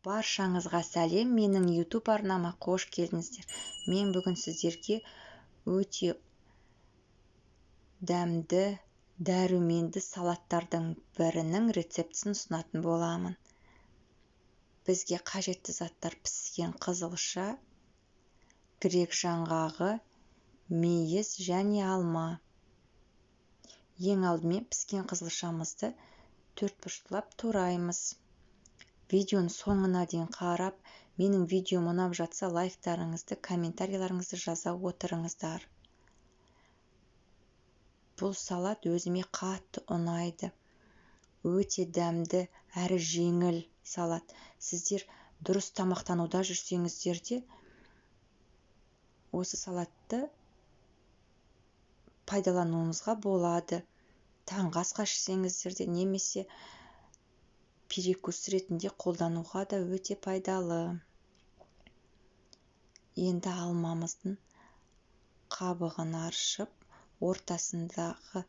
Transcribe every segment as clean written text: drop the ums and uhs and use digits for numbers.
Баршаңызға сәлем, менің YouTube арнама қош келдіңіздер. Мен бүгін сіздерге өте дәмді, дәруменді салаттардың бірінің рецептісін ұсынатын боламын. Бізге қажетті заттар: піскен қызылша, грек жаңғағы, мейіз және алма. Ең алдымен піскен қызылшамызды төртбұрыштап тураймыз. Видеоны соңына дейін қарап, менің видеом ұнап жатса, лайктарыңызды, комментарийларыңызды жаза отырыңыздар. Бұл салат өзіме қатты ұнайды. Өте дәмді әрі жеңіл салат. Сіздер дұрыс тамақтануда жүрсеңіздер де, осы салатты пайдалануыңызға болады. Таңғы асқа ішсеңіздер де, немесе перекус ретінде қолдануға да өте пайдалы. Енді алмамыздың қабығын аршып, ортасындағы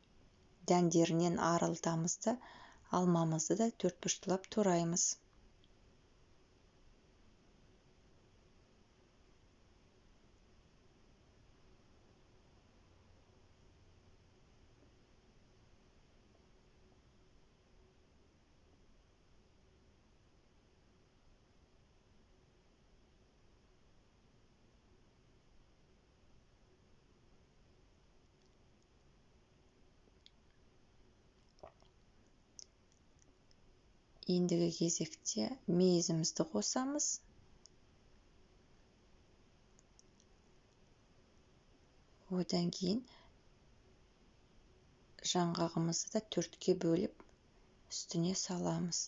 дәндерінен арылтамыз да, алмамызды да төртбұрыштап тураймыз. Ендігі кезекте мейізімізді қосамыз. Одан кейін жаңғағымызды да төртке бөліп үстіне саламыз.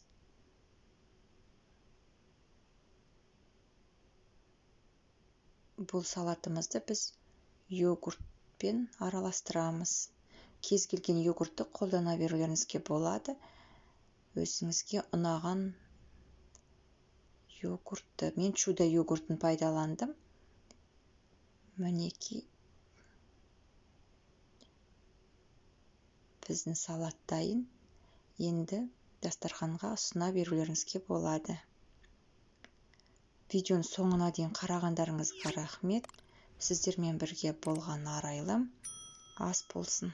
Бұл салатымызды біз йогуртпен араластырамыз. Кез келген йогуртты қолдана берулеріңізге болады. Өзіңізге ұнаған йогуртты. Мен чудо йогуртын пайдаландым. Мінекей, біздің салат дайын. Енді дастарханға ұсына берулеріңізге болады. Видеоны соңына дейін қарағандарыңызға рахмет. Сіздермен бірге болған арайлым ас болсын.